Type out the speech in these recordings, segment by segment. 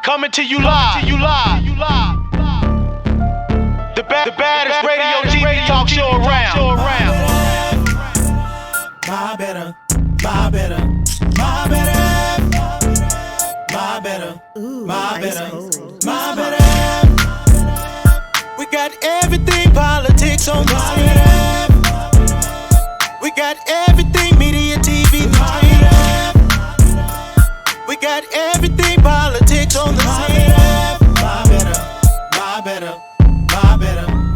Coming to you live. The baddest radio TV talk show around. My better. We got everything politics on the side. We got everything media TV news. We got everything politics on the side. My better.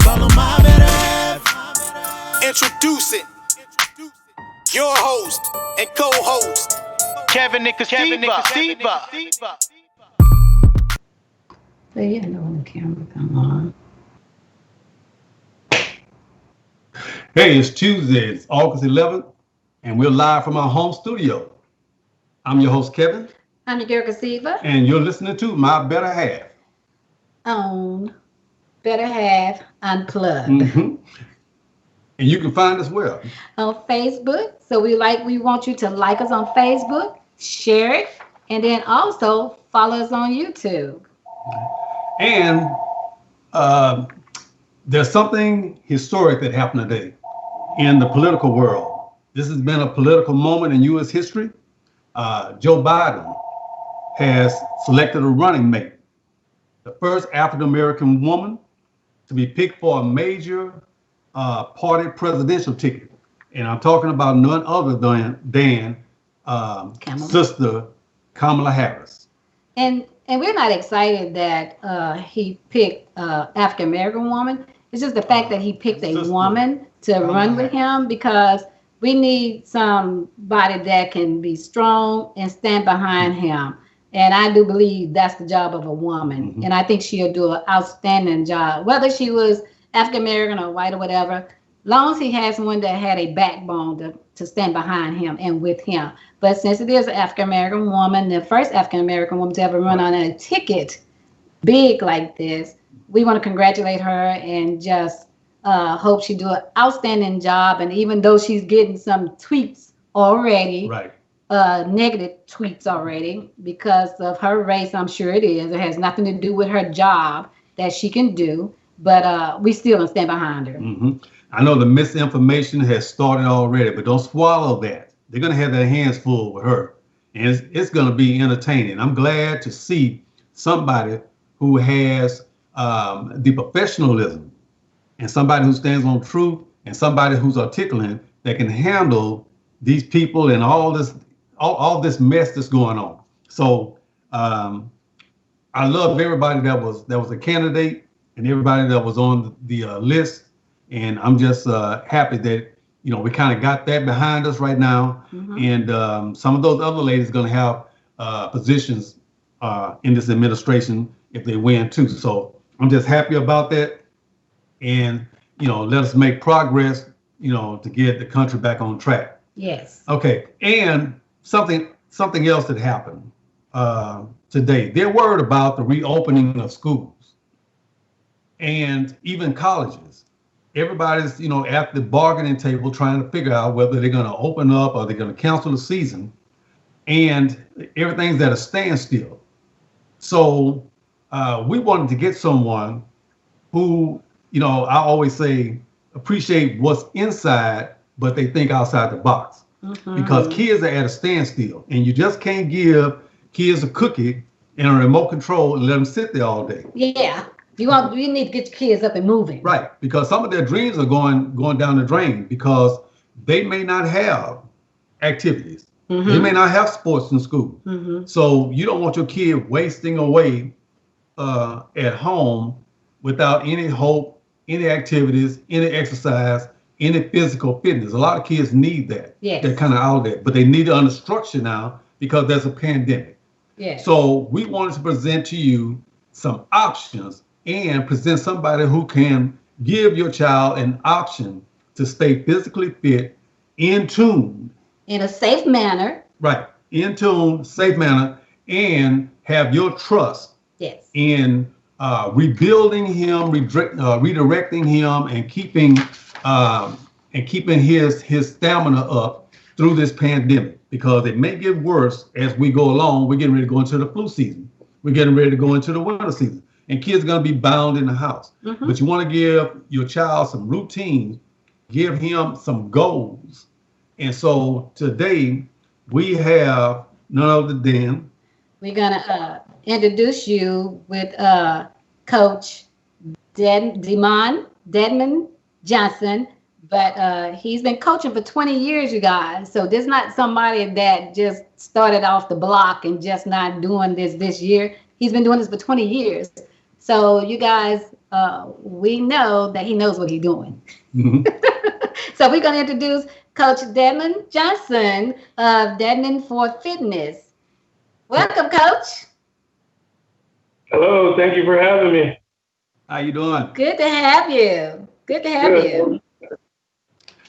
Follow my better. Introducing your host and co-host, Kevin Nicasiva. So yeah, I know when the camera come on. Hey, it's Tuesday, it's August 11th, and we're live from our home studio. I'm your host, Kevin. I'm your girl Casiva And you're listening to My Better Half. on Better Half Unplugged Mm-hmm. And you can find us where? on Facebook. So we want you to like us on Facebook, share it, and then also follow us on YouTube. And there's something historic that happened today in the political world. This has been a political moment in U.S. history. Joe Biden has selected a running mate, the first African-American woman to be picked for a major party presidential ticket. And I'm talking about none other than Sister Kamala Harris. And we're not excited that he picked African American woman. It's just the fact that he picked a woman to run with him, because we need somebody that can be strong and stand behind him. And I do believe that's the job of a woman. Mm-hmm. And I think she'll do an outstanding job, whether she was African American or white or whatever, long as he has one that had a backbone to stand behind him and with him. But since it is an African American woman, the first African American woman to ever run on a ticket big like this, we want to congratulate her and just hope she do an outstanding job. And even though she's getting some tweets already, Right. Negative tweets already because of her race, I'm sure it is. It has nothing to do with her job that she can do, but we still stand behind her. Mm-hmm. I know the misinformation has started already, but don't swallow that. They're going to have their hands full with her, and it's going to be entertaining. I'm glad to see somebody who has the professionalism and somebody who stands on truth and somebody who's articulate that can handle these people and all this mess that's going on. So I love everybody that was a candidate and everybody that was on the list. And I'm just happy that, we kind of got that behind us right now. Mm-hmm. And some of those other ladies are going to have positions in this administration if they win too. So I'm just happy about that. And, let us make progress, to get the country back on track. Yes. Okay. And something else that happened today. They're worried about the reopening of schools and even colleges. Everybody's, at the bargaining table trying to figure out whether they're going to open up or they're going to cancel the season, and everything's at a standstill. So we wanted to get someone who, I always say, appreciate what's inside, but they think outside the box. Mm-hmm. Because kids are at a standstill, and you just can't give kids a cookie and a remote control and let them sit there all day. Yeah. You need to get your kids up and moving. Right. Because some of their dreams are going down the drain because they may not have activities. Mm-hmm. They may not have sports in school. Mm-hmm. So you don't want your kid wasting away at home without any hope, any activities, any exercise, any physical fitness. A lot of kids need that. Yes. They're kind of out there, but they need it under structure now because there's a pandemic. Yes. So we wanted to present to you some options and present somebody who can give your child an option to stay physically fit, in tune. In a safe manner. Right. In tune, safe manner, and have your trust. Yes. In rebuilding him, redirecting him, and keeping his stamina up through this pandemic, because it may get worse as we go along. We're getting ready to go into the flu season. we're getting ready to go into the winter season, and kids are going to be bound in the house. Mm-hmm. But you want to give your child some routine, give him some goals. And so today we have none other than We're gonna introduce you with Coach Dedmon Johnson, but he's been coaching for 20 years, you guys. So this is not somebody that just started off the block and just not doing this year. He's been doing this for 20 years. So you guys, we know that he knows what he's doing. Mhm. So we're going to introduce Coach Dedmon Johnson of Dedmon for Fitness. Welcome, Coach. Hello, thank you for having me. How you doing? Good to have you. Good to have Good. you.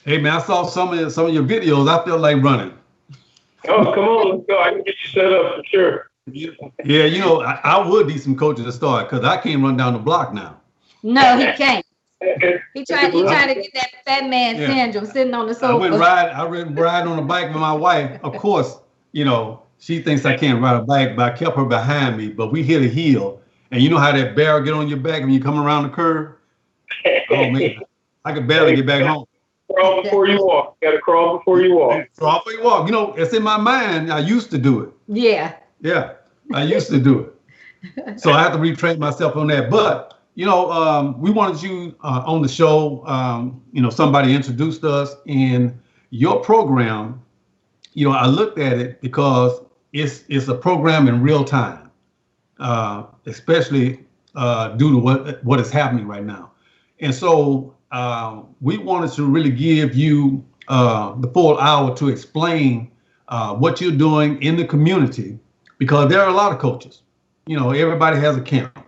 Hey man, I saw some of your videos. I feel like running. Oh, come on, let's go. I can get you set up for sure. Yeah, you know, I would need some coaches to start because I can't run down the block now. No, he can't. He He trying to get that fat man Yeah. syndrome sitting on the I sofa. went ride on a bike with my wife. Of course, you know, she thinks I can't ride a bike, but I kept her behind me. But we hit a hill, and you know how that barrel get on your back when you come around the curve? Oh man, I could barely get back home. Crawl before you walk. You gotta crawl before you walk. So off we walk. You know, it's in my mind. I used to do it. Yeah. Yeah, I used to do it. So I have to retrain myself on that. But you know, we wanted you on the show. You know, somebody introduced us, and your program. You know, I looked at it because it's a program in real time, especially due to what is happening right now. And so we wanted to really give you the full hour to explain what you're doing in the community, because there are a lot of coaches. You know, everybody has a camp.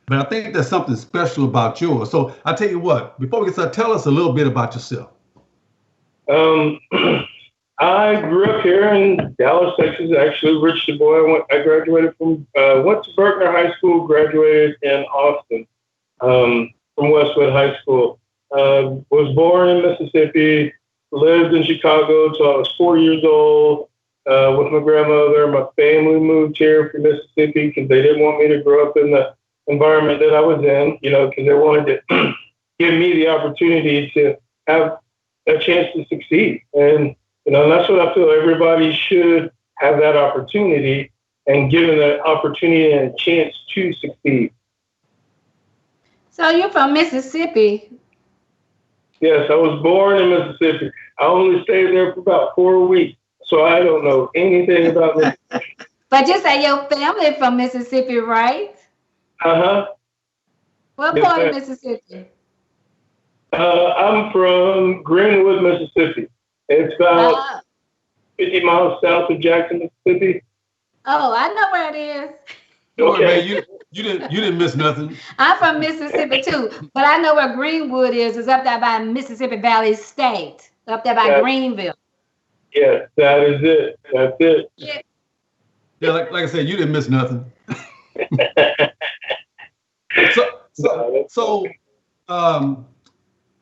But I think there's something special about yours. So I tell you what, before we get started, tell us a little bit about yourself. I grew up here in Dallas, Texas. Actually, rich the boy. I graduated from went to Berkner High School. Graduated in Austin from Westwood High School. Was born in Mississippi. Lived in Chicago until I was 4 years old with my grandmother. My family moved here from Mississippi because they didn't want me to grow up in the environment that I was in. You know, because they wanted to give me the opportunity to have a chance to succeed. And you know, that's what I feel everybody should have, that opportunity, and given the opportunity and a chance to succeed. So you're from Mississippi. Yes, I was born in Mississippi. I only stayed there for about 4 weeks, so I don't know anything about Mississippi. But you say your family from Mississippi, right? Uh-huh. What Yes, part of ma'am. Mississippi? I'm from Greenwood, Mississippi. It's about 50 miles south of Jackson, Mississippi. Oh, I know where it is. Don't worry, Okay. man, you didn't miss nothing. I'm from Mississippi too, but I know where Greenwood is. It's up there by Mississippi Valley State, up there by Yeah. Greenville. Yes, that is it. That's it. Yeah. Yeah, like I said, you didn't miss nothing. So,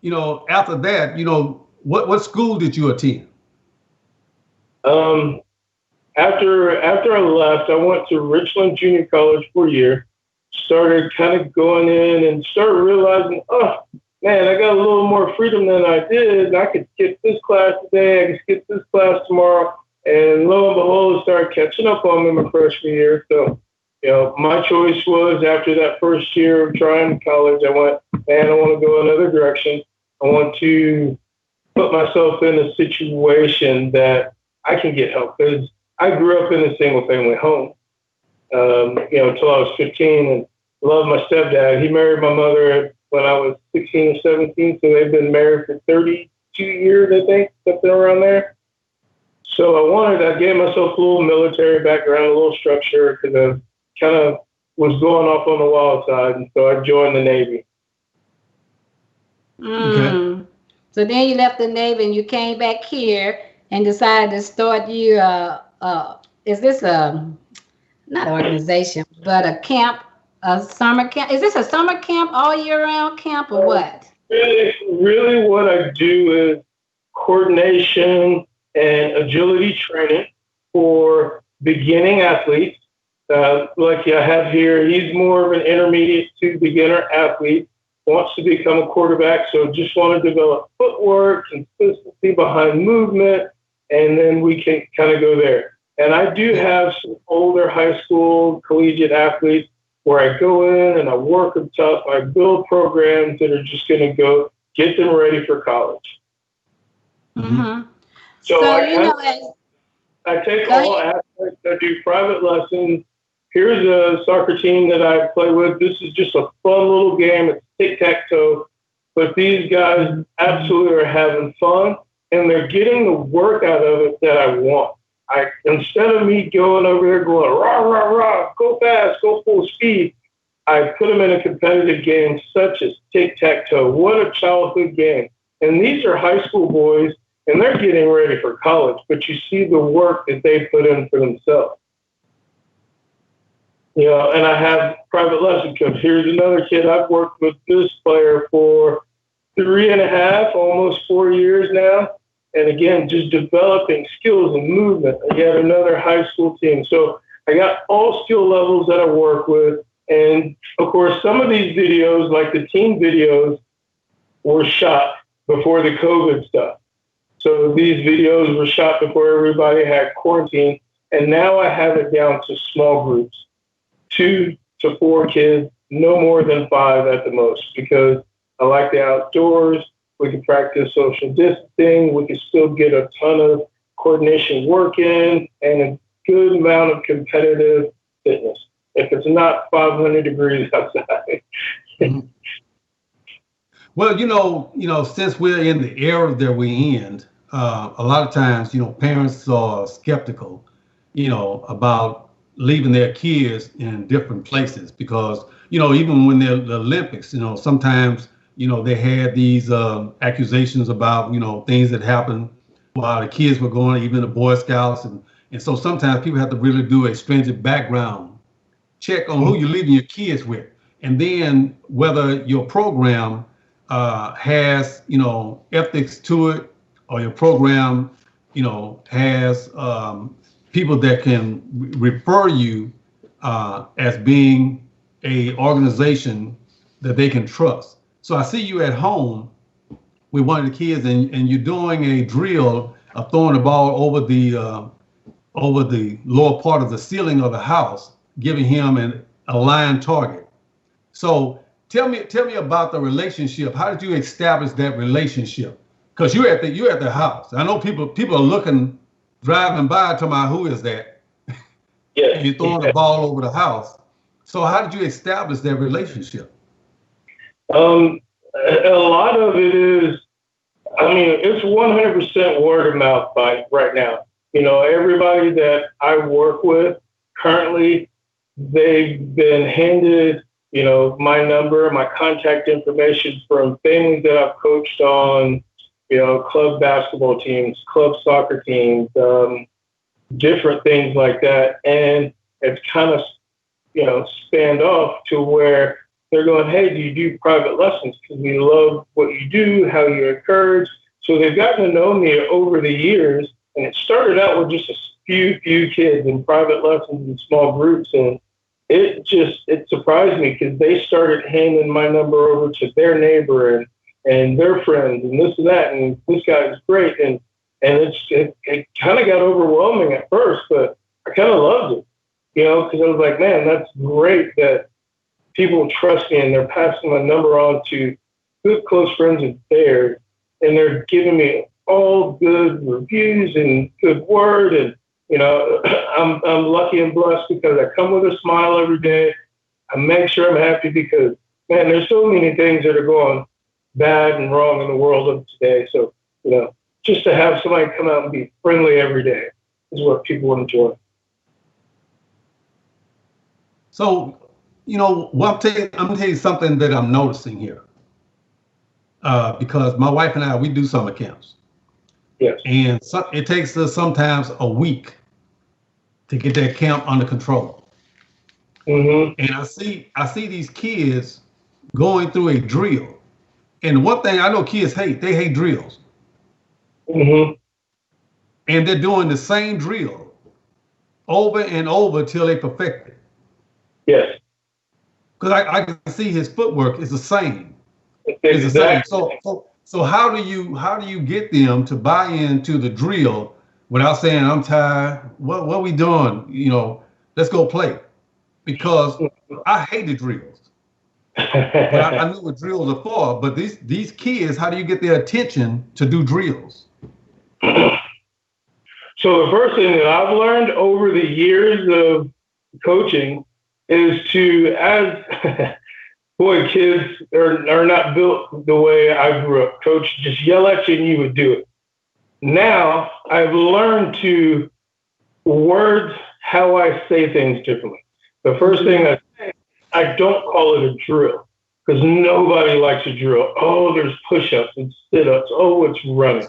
you know, after that, you know, what school did you attend? After I left, I went to Richland Junior College for a year. Started kind of going in and started realizing, oh man, I got a little more freedom than I did. I could skip this class today. I could skip this class tomorrow. And lo and behold, it started catching up on me my freshman year. So, you know, my choice was, after that first year of trying college, I went, man, I want to go another direction. I want to put myself in a situation that I can get help, because I grew up in a single family home, you know, until I was 15, and loved my stepdad. He married my mother when I was 16 or 17. So they've been married for 32 years, I think, something around there. So I gave myself a little military background, a little structure, because I kind of was going off on the wild side. And so I joined the Navy. Okay. So then you left the Navy and you came back here and decided to start your, is this not an organization, but a camp, a summer camp? Is this a summer camp, all year round camp, or what? Really what I do is coordination and agility training for beginning athletes. like I have here. He's more of an intermediate to beginner athlete, wants to become a quarterback, so just want to develop footwork, consistency behind movement, and then we can kind of go there. And I do have some older high school collegiate athletes where I go in and I work them tough. I build programs that are just going to go get them ready for college. Mm-hmm. So I take go all ahead. aspects. I do private lessons. Here's a soccer team that I play with. This is just a fun little game. It's tic-tac-toe. But these guys absolutely are having fun, and they're getting the work out of it that I want. Instead of me going over there going, rah, rah, rah, go fast, go full speed, I put them in a competitive game such as tic-tac-toe. What a childhood game. And these are high school boys, and they're getting ready for college, but you see the work that they put in for themselves. You know, and I have private lesson coach. Here's another kid. I've worked with this player for 3.5, almost 4 years now. And again, just developing skills and movement. Yet another high school team. So I got all skill levels that I work with. And of course, some of these videos, like the team videos, were shot before the COVID stuff. So these videos were shot before everybody had quarantine. And now I have it down to small groups, 2 to 4 kids, no more than 5 at the most, because I like the outdoors. We can practice social distancing. We can still get a ton of coordination work in and a good amount of competitive fitness. If it's not 500 degrees outside. Mm-hmm. Well, you know, since we're in the era that we're in, a lot of times, parents are skeptical, about leaving their kids in different places because, even when they're the Olympics, sometimes, they had these accusations about, things that happened while the kids were going, even the Boy Scouts. And so sometimes people have to really do a stringent background check on who you're leaving your kids with. And then whether your program has, ethics to it, or your program, has people that can refer you as being a organization that they can trust. So I see you at home with one of the kids, and you're doing a drill of throwing the ball over the lower part of the ceiling of the house, giving him a line target. So tell me about the relationship. How did you establish that relationship? Because you're at the house. I know people are looking, driving by, talking about who is that? Yeah. And you're throwing the ball over the house. So how did you establish that relationship? A lot of it is, it's 100% word of mouth right now. Everybody that I work with currently, they've been handed, my number, my contact information from families that I've coached on, club basketball teams, club soccer teams, different things like that. And it's kind of, spanned off to where they're going, hey, do you do private lessons? Because we love what you do, how you encourage. So they've gotten to know me over the years. And it started out with just a few kids in private lessons in small groups. And it surprised me because they started handing my number over to their neighbor and their friends and this and that. And this guy is great. And it kind of got overwhelming at first, but I kind of loved it, because I was like, man, that's great that people trust me and they're passing my number on to good close friends of theirs. And they're giving me all good reviews and good word. And, I'm lucky and blessed because I come with a smile every day. I make sure I'm happy because, man, there's so many things that are going bad and wrong in the world of today. So, just to have somebody come out and be friendly every day is what people enjoy. So, I'm going to tell you something that I'm noticing here. Because my wife and I, we do summer camps. Yes. And it takes us sometimes a week to get that camp under control. Mm-hmm. And I see these kids going through a drill. And one thing I know kids hate, they hate drills. Mm-hmm. And they're doing the same drill over and over till they perfect it. Yes. Because I can see his footwork is the same. It's the same. So how do you get them to buy into the drill without saying I'm tired? What are we doing? Let's go play. Because I hated drills, but I knew what drills are for. But these kids, how do you get their attention to do drills? So the first thing that I've learned over the years of coaching is to, as boy, kids are not built the way I grew up. Coach just yell at you and you would do it. Now I've learned to word how I say things differently. The first thing I say, I don't call it a drill because nobody likes a drill. Oh, there's push-ups and sit-ups. Oh, it's running.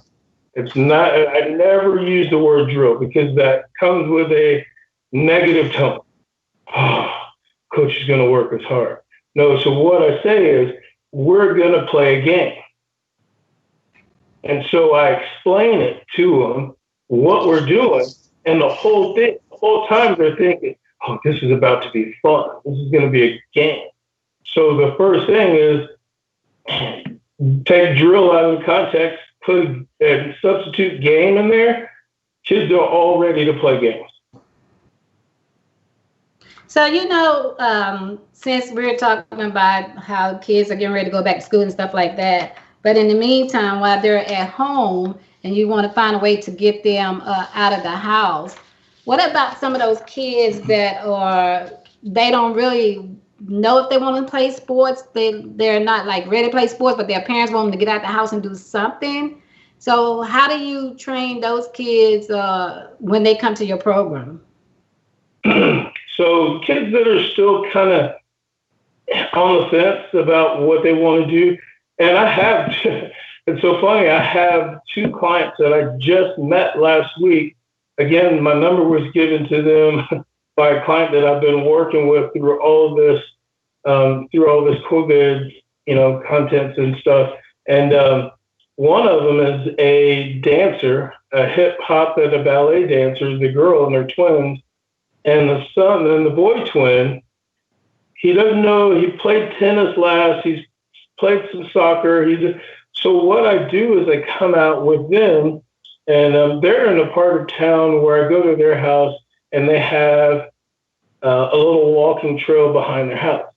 It's not. I never use the word drill because that comes with a negative tone. Oh, coach is going to work us hard. No, so what I say is we're going to play a game. And so I explain it to them, what we're doing, and the whole time they're thinking, oh, this is about to be fun. This is going to be a game. So the first thing is take drill out of context, put a substitute game in there. Kids are all ready to play games. So, since we're talking about how kids are getting ready to go back to school and stuff like that, but in the meantime, while they're at home and you want to find a way to get them out of the house, what about some of those kids that they don't really know if they want to play sports? They're not like ready to play sports, but their parents want them to get out the house and do something. So how do you train those kids when they come to your program? So kids that are still kind of on the fence about what they want to do, and I have, it's so funny, I have 2 clients that I just met last week. Again, my number was given to them by a client that I've been working with through all this COVID, contents and stuff. And one of them is a dancer, a hip hop and a ballet dancer, the girl, and they're twins. And the son, and the boy twin, he doesn't know, he played tennis last, he's played some soccer. So what I do is I come out with them, and they're in a part of town where I go to their house, and they have a little walking trail behind their house.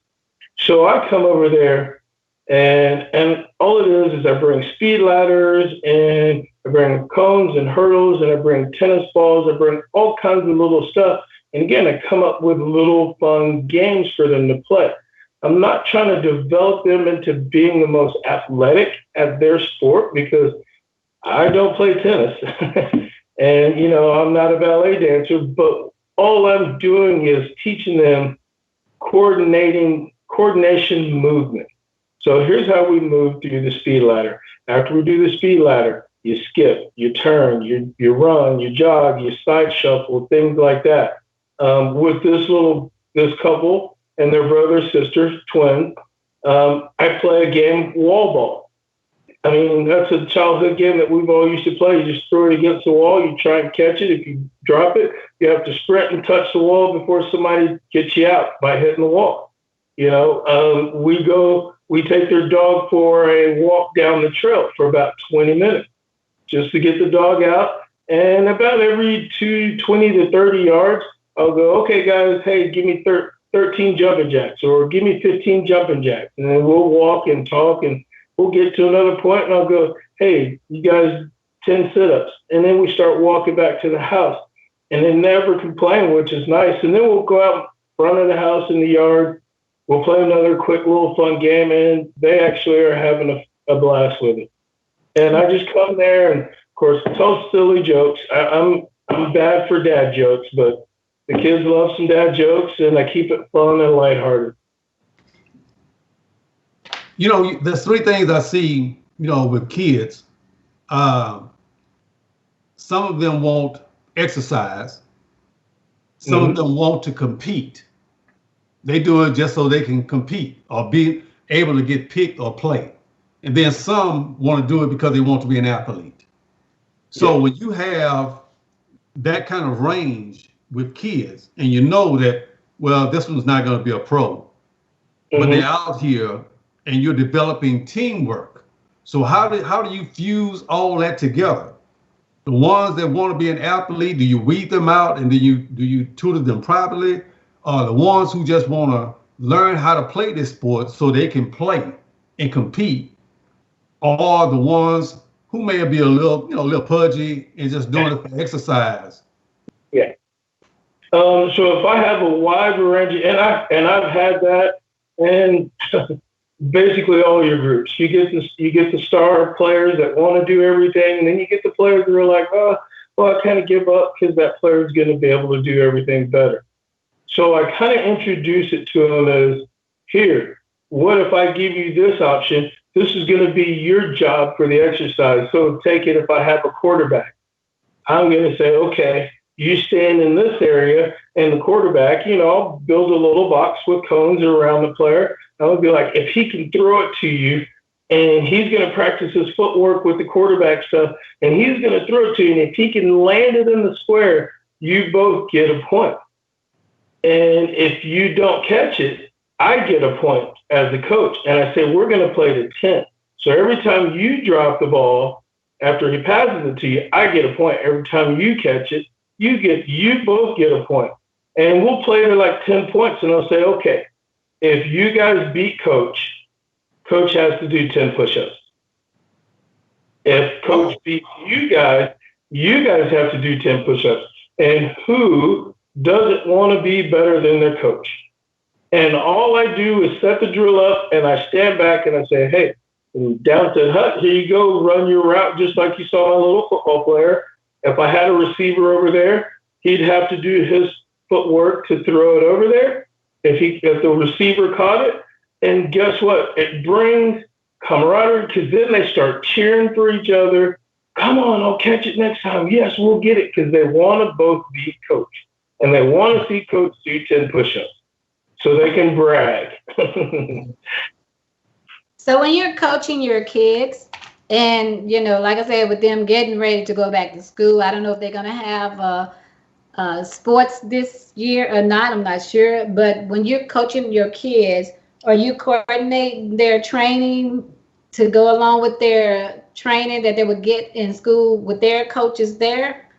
So I come over there, and all it is I bring speed ladders, and I bring cones and hurdles, and I bring tennis balls, I bring all kinds of little stuff. And again, I come up with little fun games for them to play. I'm not trying to develop them into being the most athletic at their sport because I don't play tennis. And, I'm not a ballet dancer, but all I'm doing is teaching them coordination movement. So here's how we move through the speed ladder. After we do the speed ladder, you skip, you turn, you run, you jog, you side shuffle, things like that. With this couple and their brother, sister, twin, I play a game, wall ball. I mean, that's a childhood game that we've all used to play. You just throw it against the wall, you try and catch it. If you drop it, you have to sprint and touch the wall before somebody gets you out by hitting the wall. We take their dog for a walk down the trail for about 20 minutes just to get the dog out. And about every 20 to 30 yards, I'll go, okay, guys, hey, give me 13 jumping jacks or give me 15 jumping jacks. And then we'll walk and talk and we'll get to another point and I'll go, hey, you guys, 10 sit-ups. And then we start walking back to the house. And they never complain, which is nice. And then we'll go out in front of the house in the yard. We'll play another quick little fun game, and they actually are having a blast with it. And I just come there and, of course, tell silly jokes. I'm bad for dad jokes, but the kids love some dad jokes, and I keep it fun and lighthearted. There's 3 things I see, with kids. Some of them won't exercise. Some of them want to compete. They do it just so they can compete or be able to get picked or play. And then some want to do it because they want to be an athlete. So when you have that kind of range with kids, and you know that well, this one's not going to be a pro, but they're out here and you're developing teamwork. So how do you fuse all that together? The ones that want to be an athlete, do you weed them out and do you tutor them privately? Or the ones who just want to learn how to play this sport so they can play and compete, or the ones who may be a little pudgy and just doing it for exercise? Yeah. So if I have a wide range, and I've had that, and basically all your groups, you get the star players that want to do everything, and then you get the players that are like, oh, well, I kind of give up because that player is going to be able to do everything better. So I kind of introduce it to them as, here, what if I give you this option? This is going to be your job for the exercise. So take it if I have a quarterback. I'm going to say, okay, you stand in this area, and the quarterback, I'll build a little box with cones around the player. I would be like, if he can throw it to you, and he's going to practice his footwork with the quarterback stuff, and he's going to throw it to you, and if he can land it in the square, you both get a point. And if you don't catch it, I get a point as the coach. And I say, we're going to play to 10. So every time you drop the ball after he passes it to you, I get a point. Every time you catch it, you both get a point. And we'll play to like 10 points. And I'll say, okay, if you guys beat coach has to do 10 push-ups. If coach beats you guys have to do 10 push-ups. And who doesn't want to be better than their coach? And all I do is set the drill up, and I stand back and I say, hey, down to the hut, here you go, run your route just like you saw a little football player. If I had a receiver over there, he'd have to do his footwork to throw it over there. If the receiver caught it, and guess what? It brings camaraderie, because then they start cheering for each other. Come on, I'll catch it next time. Yes, we'll get it, because they want to both beat coach. And they want to see coach do 10 push-ups so they can brag. So when you're coaching your kids, and, like I said, with them getting ready to go back to school, I don't know if they're going to have sports this year or not. I'm not sure. But when you're coaching your kids, are you coordinating their training to go along with their training that they would get in school with their coaches there?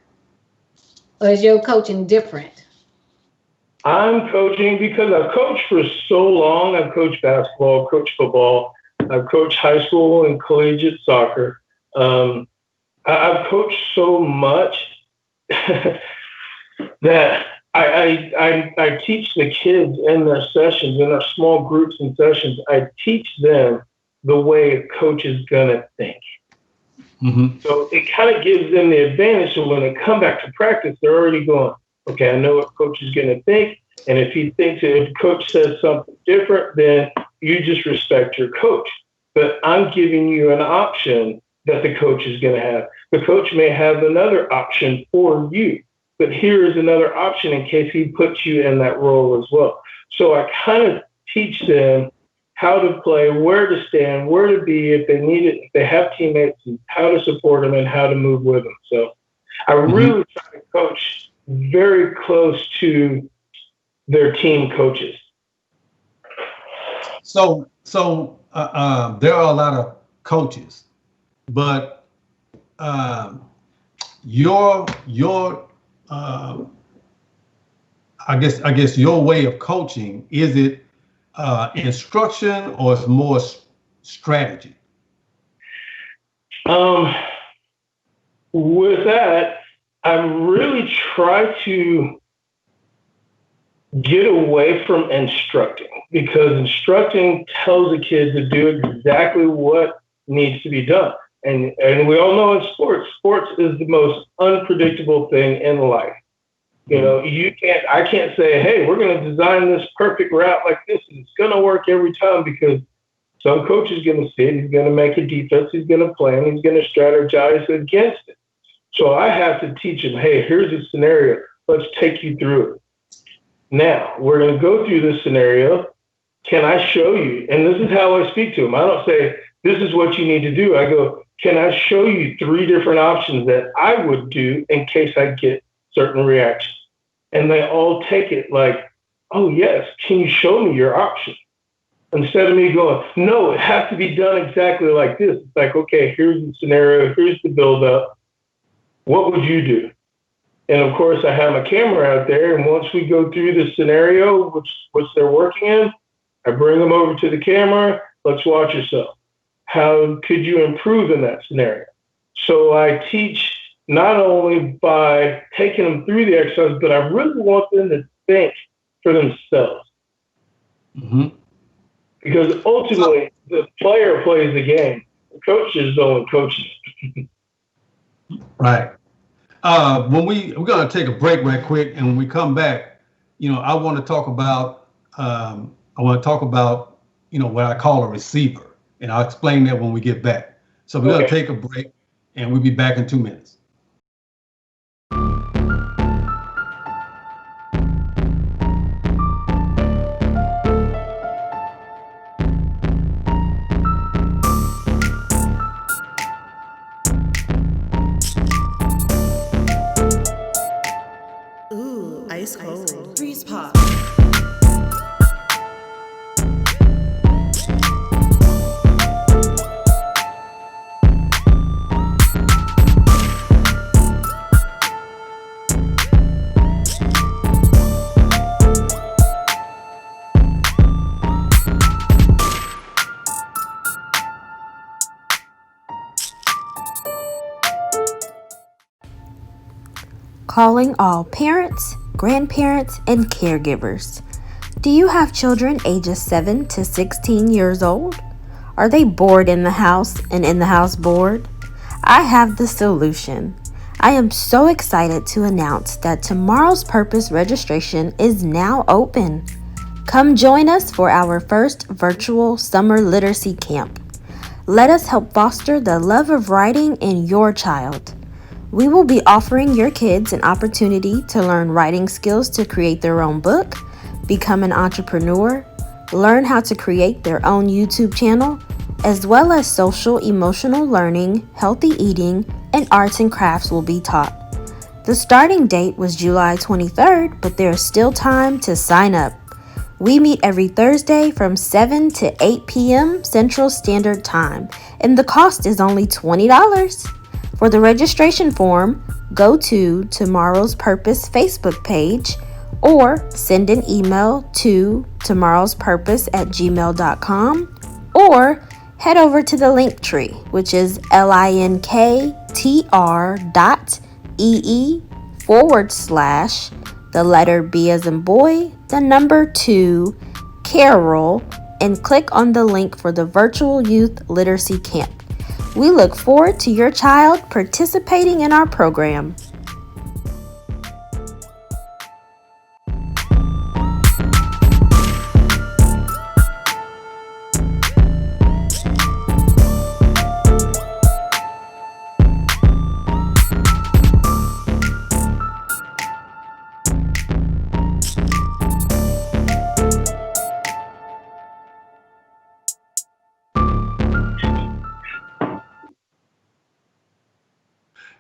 Or is your coaching different? I'm coaching because I've coached for so long. I've coached basketball, coached football. I've coached high school and collegiate soccer. I've coached so much that I teach the kids in their sessions, in their small groups and sessions. I teach them the way a coach is going to think. Mm-hmm. So it kind of gives them the advantage. So when they come back to practice, they're already going, okay, I know what coach is going to think. And if coach says something different, then you just respect your coach. But I'm giving you an option that the coach is going to have. The coach may have another option for you, but here is another option in case he puts you in that role as well. So I kind of teach them how to play, where to stand, where to be if they need it, if they have teammates, and how to support them and how to move with them. So I really try to coach very close to their team coaches. So there are a lot of coaches, but your I guess your way of coaching, is it instruction or it's more strategy? With that, I really try to get away from instructing, because instructing tells a kid to do exactly what needs to be done. And we all know in sports is the most unpredictable thing in life. I can't say, hey, we're going to design this perfect route like this, and it's going to work every time, because some coach is going to see it. He's going to make a defense. He's going to plan. He's going to strategize against it. So I have to teach him, hey, here's a scenario. Let's take you through it. Now, we're going to go through this scenario. Can I show you? And this is how I speak to him. I don't say, this is what you need to do. I go, can I show you 3 different options that I would do in case I get certain reactions? And they all take it like, oh yes, can you show me your option? Instead of me going, no, it has to be done exactly like this. It's like, okay, here's the scenario, here's the build up. What would you do? And of course, I have my camera out there. And once we go through the scenario, which they're working in, I bring them over to the camera. Let's watch yourself. How could you improve in that scenario? So I teach not only by taking them through the exercise, but I really want them to think for themselves. Mm-hmm. Because ultimately, the player plays the game. The coach is only coaching. Right. We're going to take a break right quick, and when we come back, I want to talk about what I call a receiver, and I'll explain that when we get back. So we're going to take a break, and we'll be back in 2 minutes. Ooh, ice cold. Freeze pop. Calling all parents, grandparents, and caregivers. Do you have children ages 7 to 16 years old? Are they bored in the house and in the house bored? I have the solution. I am so excited to announce that Tomorrow's Purpose registration is now open. Come join us for our first virtual summer literacy camp. Let us help foster the love of writing in your child. We will be offering your kids an opportunity to learn writing skills to create their own book, become an entrepreneur, learn how to create their own YouTube channel, as well as social emotional learning, healthy eating, and arts and crafts will be taught. The starting date was July 23rd, but there is still time to sign up. We meet every Thursday from 7 to 8 p.m. Central Standard Time, and the cost is only $20. For the registration form, go to Tomorrow's Purpose Facebook page or send an email to tomorrowspurpose@gmail.com or head over to the link tree, which is linktr.ee/ the letter B as in boy, the number 2, Carol, and click on the link for the virtual youth literacy camp. We look forward to your child participating in our program.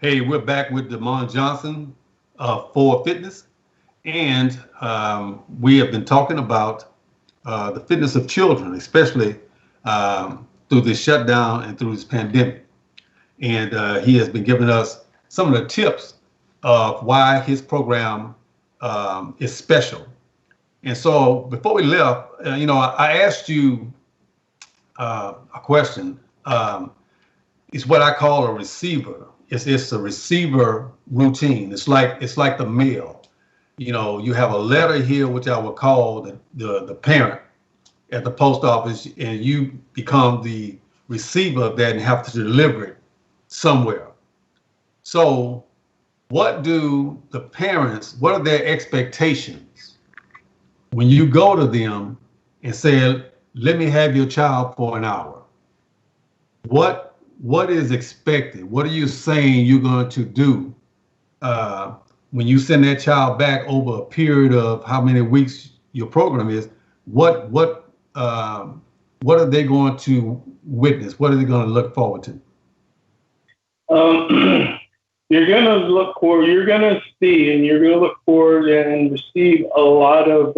Hey, we're back with Damon Johnson for Fitness, and we have been talking about the fitness of children, especially through this shutdown and through this pandemic. And he has been giving us some of the tips of why his program is special. And so before we left, I asked you a question. It's what I call a receiver. It's a receiver routine. It's like the mail. You have a letter here, which I would call the parent at the post office, and you become the receiver of that and have to deliver it somewhere. So what do the parents, what are their expectations when you go to them and say, let me have your child for an hour? What is expected? What are you saying you're going to do when you send that child back over a period of how many weeks your program is? What are they going to witness? What are they going to look forward to? you're gonna see, and you're gonna look forward and receive a lot of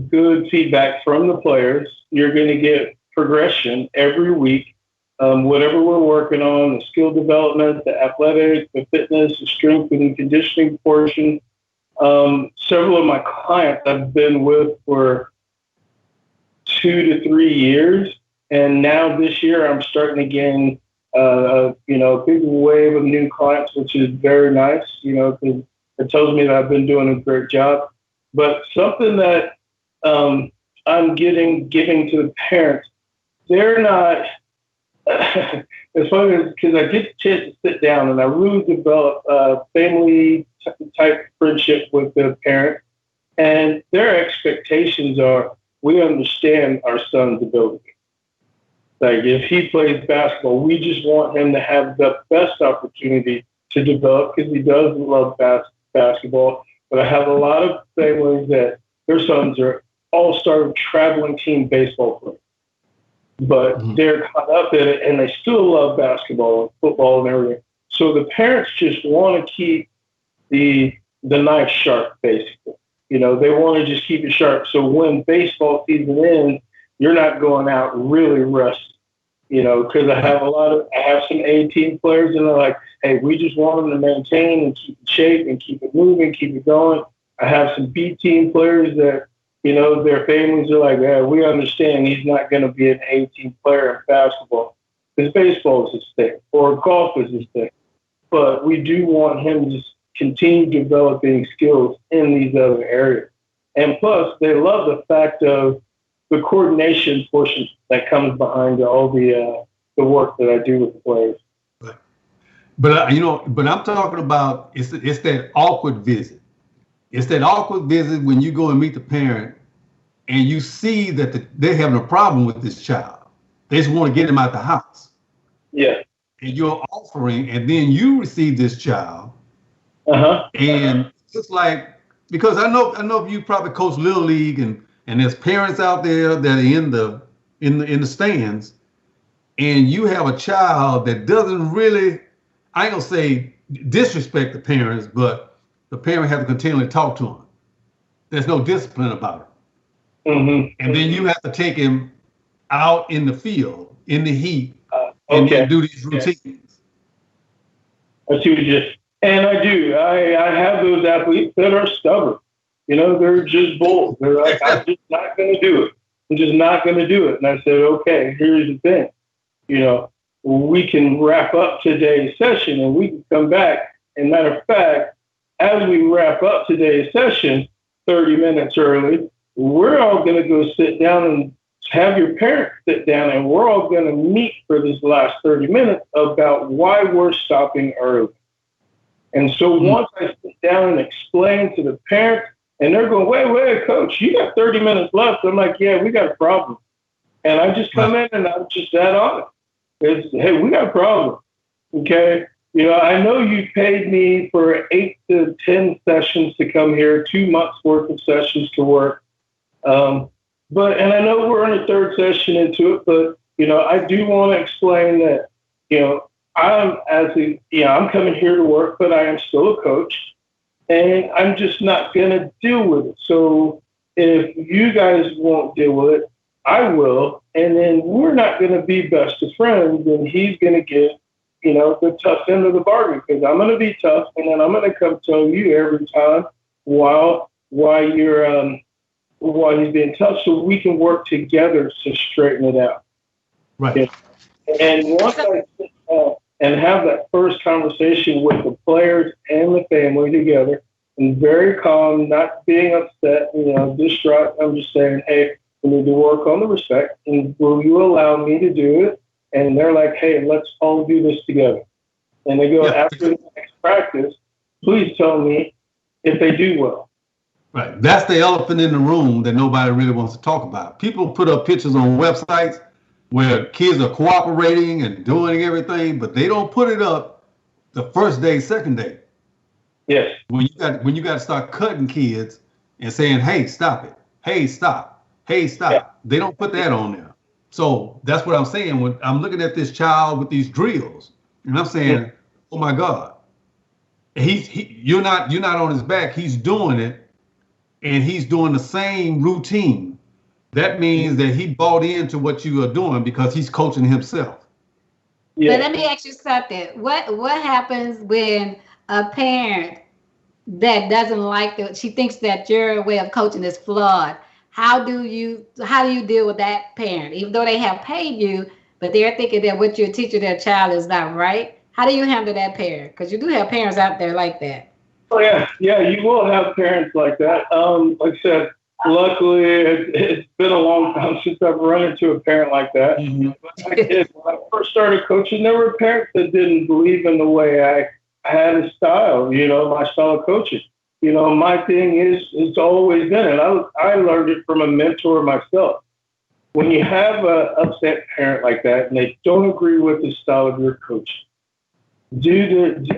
good feedback from the players. You're gonna get progression every week. Whatever we're working on, the skill development, the athletics, the fitness, the strength and conditioning portion. Several of my clients I've been with for 2 to 3 years, and now this year I'm starting to gain, a big wave of new clients, which is very nice. Because it tells me that I've been doing a great job. But something that I'm giving to the parents, they're not. It's funny because I get the chance to sit down and I really develop a family type friendship with the parent, and their expectations are we understand our son's ability. Like if he plays basketball, we just want him to have the best opportunity to develop because he does love basketball. But I have a lot of families that their sons are all-star traveling team baseball players. But they're caught up in it and they still love basketball and football and everything. So the parents just want to keep the knife sharp, basically. They want to just keep it sharp. So when baseball season ends, you're not going out really rusty. Because I have some A-team players and they're like, hey, we just want them to maintain and keep in shape and keep it moving, keep it going. I have some B-team players that their families are like, yeah, we understand he's not going to be an A-team player in basketball because baseball is his thing or golf is his thing. But we do want him to continue developing skills in these other areas. And plus, they love the fact of the coordination portion that comes behind all the work that I do with the players. Right. But I'm talking about it's that awkward visit. It's that awkward visit when you go and meet the parent and you see that they're having a problem with this child. They just want to get him out the house. Yeah. And you're offering, and then you receive this child. And it's like, because I know you probably coach Little League and there's parents out there that are in the stands, and you have a child that doesn't really, I ain't gonna say disrespect the parents, but the parent has to continually talk to him. There's no discipline about it. And then you have to take him out in the field, in the heat, and do these routines. I see what you just, and I do. I have those athletes that are stubborn. They're just bold. They're like, I'm just not going to do it. I'm just not going to do it. And I said, okay, here's the thing. We can wrap up today's session and we can come back. And matter of fact, as we wrap up today's session 30 minutes early, we're all going to go sit down and have your parents sit down, and we're all going to meet for this last 30 minutes about why we're stopping early. And so once I sit down and explain to the parents, and they're going, wait, coach, you got 30 minutes left. I'm like, yeah, we got a problem. And I just come in and I'm just that on it. Hey, we got a problem. Okay. I know you paid me for 8 to 10 sessions to come here, 2 months worth of sessions to work. And I know we're in the third session into it, but, I do want to explain that, I'm coming here to work, but I am still a coach and I'm just not going to deal with it. So if you guys won't deal with it, I will. And then we're not going to be best of friends, and he's going to get, the tough end of the bargain because I'm going to be tough, and then I'm going to come tell you every time while he's being tough, so we can work together to straighten it out. Right. And once I sit down and have that first conversation with the players and the family together, and very calm, not being upset, distraught, I'm just saying, hey, we need to work on the respect, and will you allow me to do it? And they're like, hey, let's all do this together. And they go, after the next practice, please tell me if they do well. Right. That's the elephant in the room that nobody really wants to talk about. People put up pictures on websites where kids are cooperating and doing everything, but they don't put it up the first day, second day. Yes. When you got to start cutting kids and saying, hey, stop it. Hey, stop. Hey, stop. Yeah. They don't put that on there. So that's what I'm saying. When I'm looking at this child with these drills, and I'm saying, oh my God, you're not on his back. He's doing it, and he's doing the same routine. That means that he bought into what you are doing because he's coaching himself. But let me ask you something. What happens when a parent that doesn't like she thinks that your way of coaching is flawed? How do you deal with that parent? Even though they have paid you, but they're thinking that what you're teaching their child is not right. How do you handle that parent? Because you do have parents out there like that. Oh yeah, you will have parents like that. Like I said, luckily it's been a long time since I've run into a parent like that. Mm-hmm. When I first started coaching, there were parents that didn't believe in the way I had a style, my style of coaching. My thing is, it's always been, and I learned it from a mentor myself. When you have an upset parent like that and they don't agree with the style of your coaching,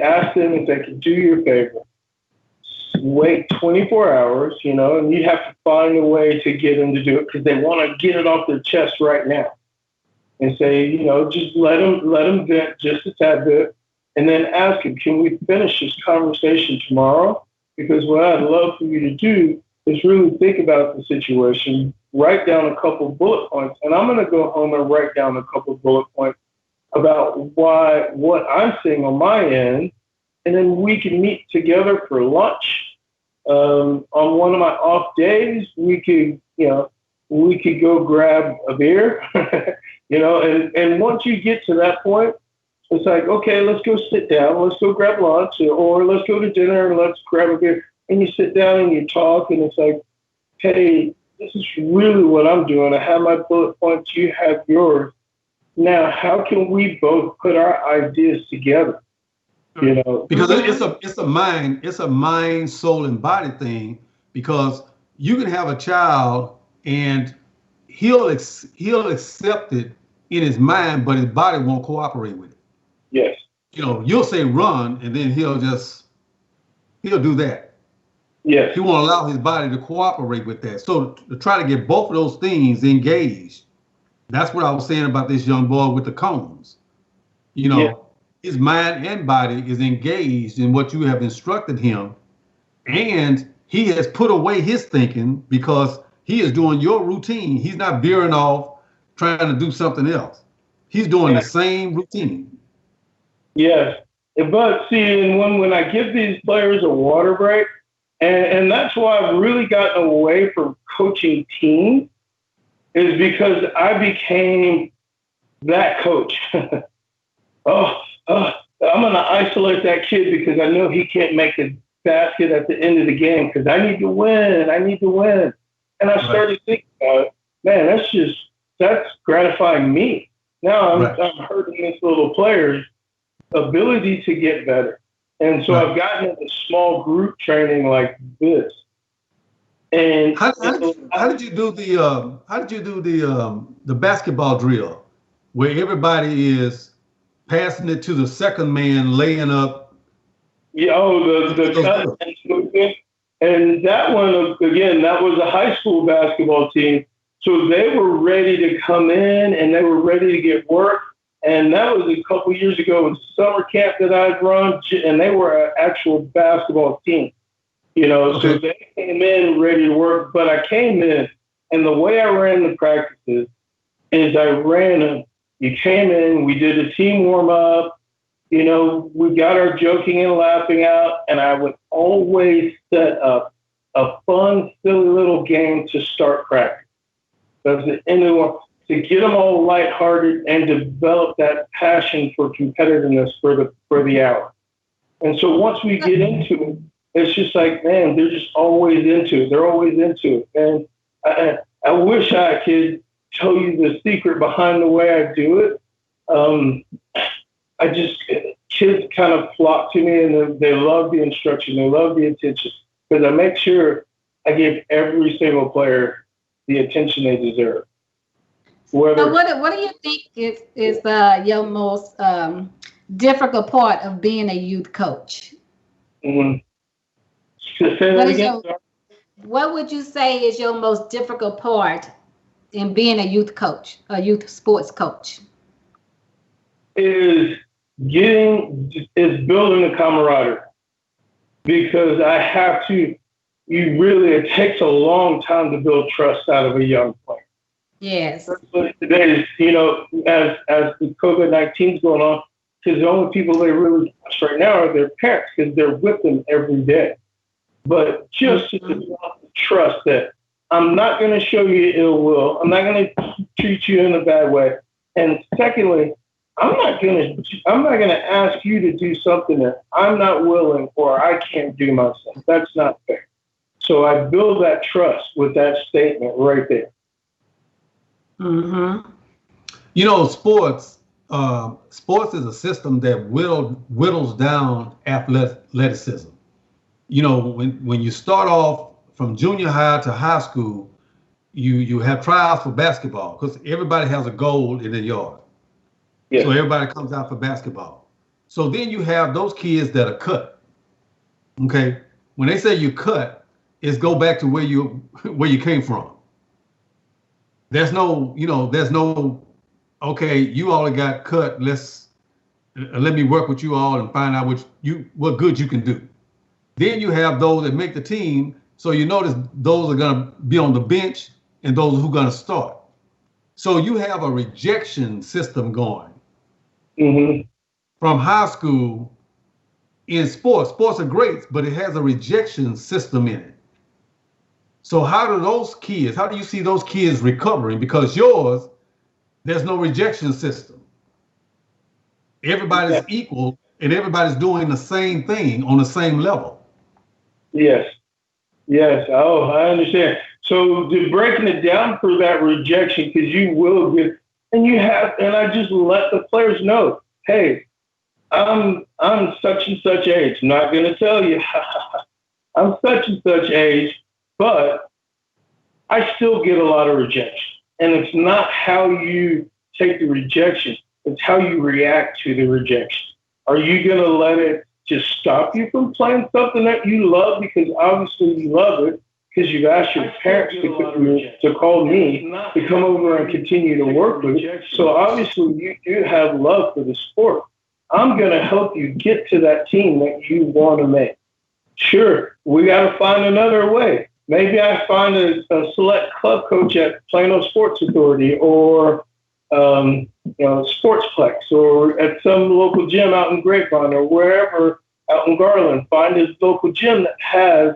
ask them if they can do you a favor. Wait 24 hours, and you have to find a way to get them to do it because they want to get it off their chest right now. And say, just let them vent just a tad bit, and then ask them, can we finish this conversation tomorrow? Because what I'd love for you to do is really think about the situation, write down a couple bullet points, and I'm going to go home and write down a couple bullet points about what I'm seeing on my end, and then we can meet together for lunch. On one of my off days, we could go grab a beer, and once you get to that point, it's like, okay, let's go sit down, let's go grab lunch, or let's go to dinner and let's grab a beer. And you sit down and you talk, and it's like, hey, this is really what I'm doing. I have my bullet points, you have yours. Now, how can we both put our ideas together? Because it's a mind, soul, and body thing. Because you can have a child and he'll accept it in his mind, but his body won't cooperate with it. Yes. You'll say run, and then he'll do that. Yes. He won't allow his body to cooperate with that. So to try to get both of those things engaged, that's what I was saying about this young boy with the cones. His mind and body is engaged in what you have instructed him, and he has put away his thinking because he is doing your routine. He's not veering off trying to do something else. He's doing the same routine. Yes. But see, when I give these players a water break, and that's why I've really gotten away from coaching teams, is because I became that coach. I'm going to isolate that kid because I know he can't make a basket at the end of the game because I need to win. And I started thinking about it, man, that's gratifying me. Now I'm hurting this little player's ability to get better. And so I've gotten into small group training like this. And how did you do the basketball drill where everybody is passing it to the second man laying up? Yeah, the cut and movement. And that one, again, that was a high school basketball team. So they were ready to come in and they were ready to get work. And that was a couple of years ago in summer camp that I'd run, and they were an actual basketball team. So they came in ready to work, but I came in, and the way I ran the practices is I ran them. You came in, we did a team warm up, we got our joking and laughing out, and I would always set up a fun, silly little game to start practice. That's the end of the one, to get them all lighthearted and develop that passion for competitiveness for the hour. And so once we get into it, it's just like, man, they're just always into it. They're always into it. And I wish I could tell you the secret behind the way I do it. Kids kind of flock to me and they love the instruction. They love the attention because I make sure I give every single player the attention they deserve. So what do you think is your most difficult part of being a youth coach? What would you say is your most difficult part in being a youth coach, a youth sports coach? Is is building the camaraderie, because I have to. It takes a long time to build trust out of a young player. Yes. Today, as the COVID-19 is going on, because the only people they really trust right now are their parents, because they're with them every day. But just to develop the trust that I'm not going to show you ill will, I'm not going to treat you in a bad way, and secondly, I'm not going to ask you to do something that I'm not willing or I can't do myself. That's not fair. So I build that trust with that statement right there. Mm-hmm. Sports is a system that whittles down athleticism. When you start off from junior high to high school, you have tryouts for basketball because everybody has a goal in their yard. Yeah. So everybody comes out for basketball. So then you have those kids that are cut. Okay, when they say you cut, it's go back to where you came from. There's no, okay, you all got cut. Let me work with you all and find out what good you can do. Then you have those that make the team. So you notice those are going to be on the bench and those who are going to start. So you have a rejection system going from high school in sports. Sports are great, but it has a rejection system in it. So how do you see those kids recovering? Because yours, there's no rejection system. Everybody's equal and everybody's doing the same thing on the same level. Yes. Oh, I understand. So breaking it down for that rejection, because you will get, and I just let the players know, hey, I'm such and such age. I'm not going to tell you I'm such and such age, but I still get a lot of rejection. And it's not how you take the rejection, it's how you react to the rejection. Are you going to let it just stop you from playing something that you love, because obviously you love it, because you've asked your parents to call me to come over and continue to work with it. So obviously you do have love for the sport. I'm going to help you get to that team that you want to make. Sure, we got to find another way. Maybe I find a select club coach at Plano Sports Authority or Sportsplex, or at some local gym out in Grapevine or wherever out in Garland. Find a local gym that has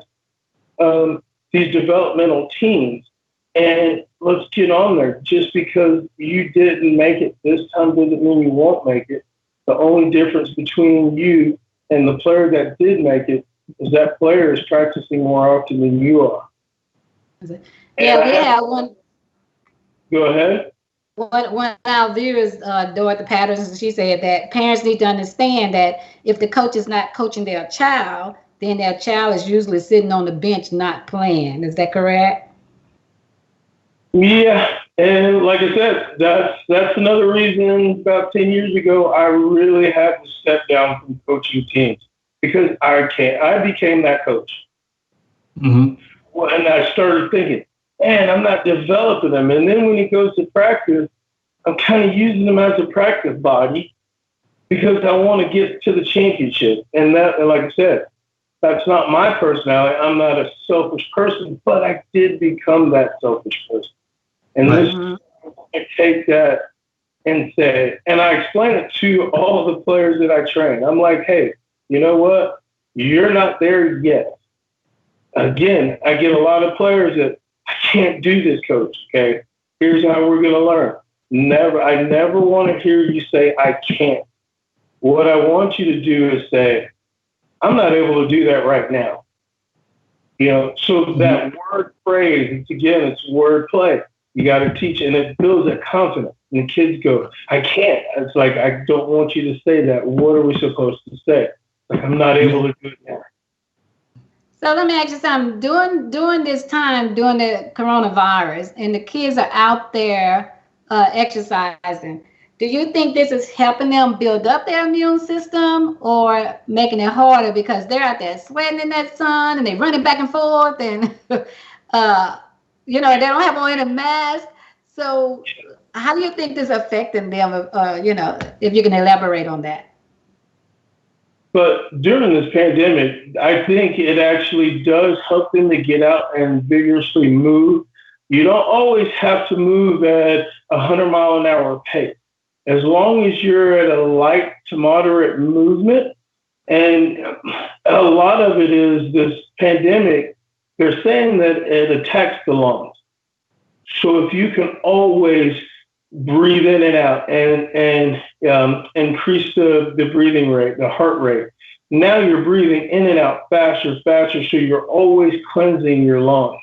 these developmental teams, and let's get on there. Just because you didn't make it this time doesn't mean you won't make it. The only difference between you and the player that did make it is that player is practicing more often than you are. Yeah, we have one. Go ahead. One of our viewers, Dorothy Patterson, she said that parents need to understand that if the coach is not coaching their child, then their child is usually sitting on the bench not playing. Is that correct? Yeah, and like I said, that's another reason about 10 years ago I really had to step down from coaching teams, because I became that coach. Mm-hmm. Well, and I started thinking, man, I'm not developing them. And then when he goes to practice, I'm kind of using them as a practice body because I want to get to the championship. And like I said, that's not my personality. I'm not a selfish person, but I did become that selfish person. And I take that and say, and I explain it to all the players that I train. I'm like, hey, you know what? You're not there yet. Again, I get a lot of players that, I can't do this, coach. Okay, here's how we're going to learn. I never want to hear you say, I can't. What I want you to do is say, I'm not able to do that right now. So that word phrase, it's word play. You got to teach it, and it builds that confidence. And the kids go, I can't. It's like, I don't want you to say that. What are we supposed to say? Like, I'm not able to do it now. So let me ask you something. During this time, during the coronavirus, and the kids are out there exercising, do you think this is helping them build up their immune system or making it harder because they're out there sweating in that sun and they're running back and forth and they don't have on a mask? So how do you think this is affecting them? If you can elaborate on that. But during this pandemic, I think it actually does help them to get out and vigorously move. You don't always have to move at 100-mile-an-hour pace. As long as you're at a light to moderate movement, and a lot of it is this pandemic, they're saying that it attacks the lungs. So if you can always breathe in and out and increase the breathing rate, the heart rate, now you're breathing in and out faster, so you're always cleansing your lungs.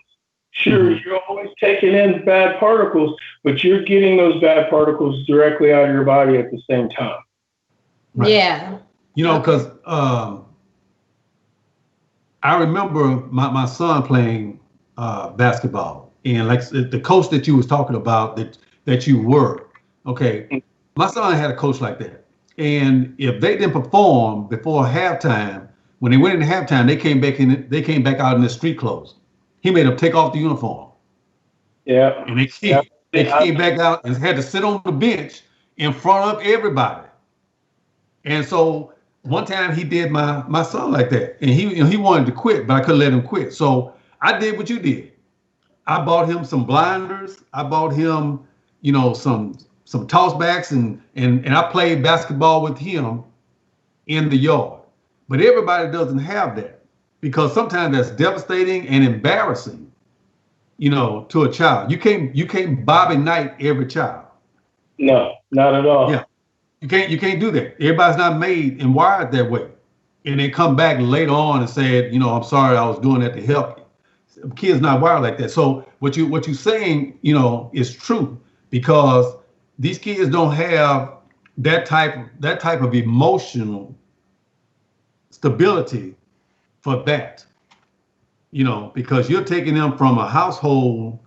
Sure, you're always taking in bad particles, but you're getting those bad particles directly out of your body at the same time. Right. Yeah. Because I remember my son playing basketball, and like the coach that you was talking about that you were, okay, my son had a coach like that. And if they didn't perform before halftime, when they went into halftime, they came back out in their street clothes. He made them take off the uniform. Yeah. And they came back out and had to sit on the bench in front of everybody. And so one time he did my son like that, and he wanted to quit, but I couldn't let him quit. So I did what you did. I bought him some blinders. I bought him, some tossbacks, and I played basketball with him in the yard. But everybody doesn't have that, because sometimes that's devastating and embarrassing, to a child. You can't Bobby Knight every child. No, not at all. Yeah. You can't do that. Everybody's not made and wired that way. And they come back later on and said, I'm sorry, I was doing that to help you. Kids not wired like that. So what you're saying, is true, because these kids don't have that type of emotional stability for that. Because you're taking them from a household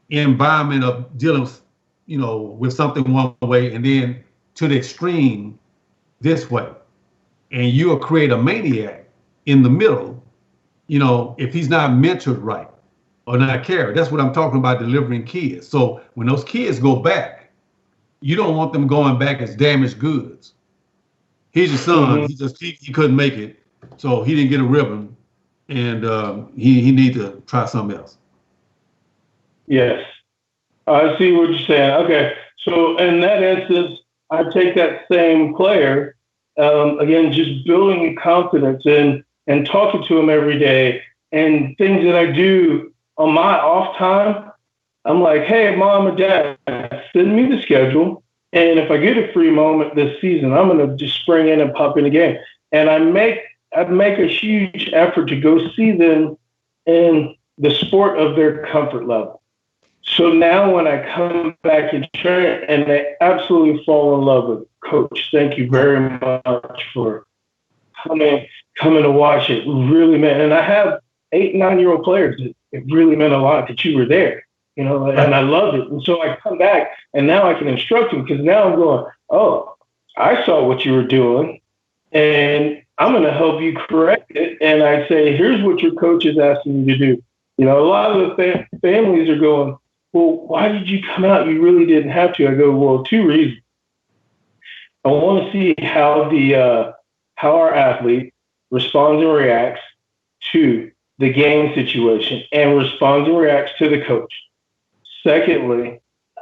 environment of dealing, with something one way, and then to the extreme this way. And you'll create a maniac in the middle, if he's not mentored right or not carried. That's what I'm talking about, delivering kids. So when those kids go back, you don't want them going back as damaged goods. Here's your son. He couldn't make it, so he didn't get a ribbon, and he need to try something else. Yes, I see what you're saying. Okay, so in that instance, I take that same player, again, just building confidence and talking to him every day, and things that I do on my off time. I'm like, hey, mom or dad, send me the schedule. And if I get a free moment this season, I'm going to just spring in and pop in a game. And I make a huge effort to go see them in the sport of their comfort level. So now when I come back and train, and they absolutely fall in love with Coach, thank you very much for coming to watch it. Really meant, and I have 8, 9-year-old players that it really meant a lot that you were there, and I loved it. And so I come back, and now I can instruct them, because now I'm going, oh, I saw what you were doing, and I'm going to help you correct it. And I say, here's what your coach is asking you to do. A lot of the families are going, well, why did you come out? You really didn't have to. I go, well, 2 reasons. I want to see how our athlete responds and reacts to the game situation, and responds and reacts to the coach. Secondly,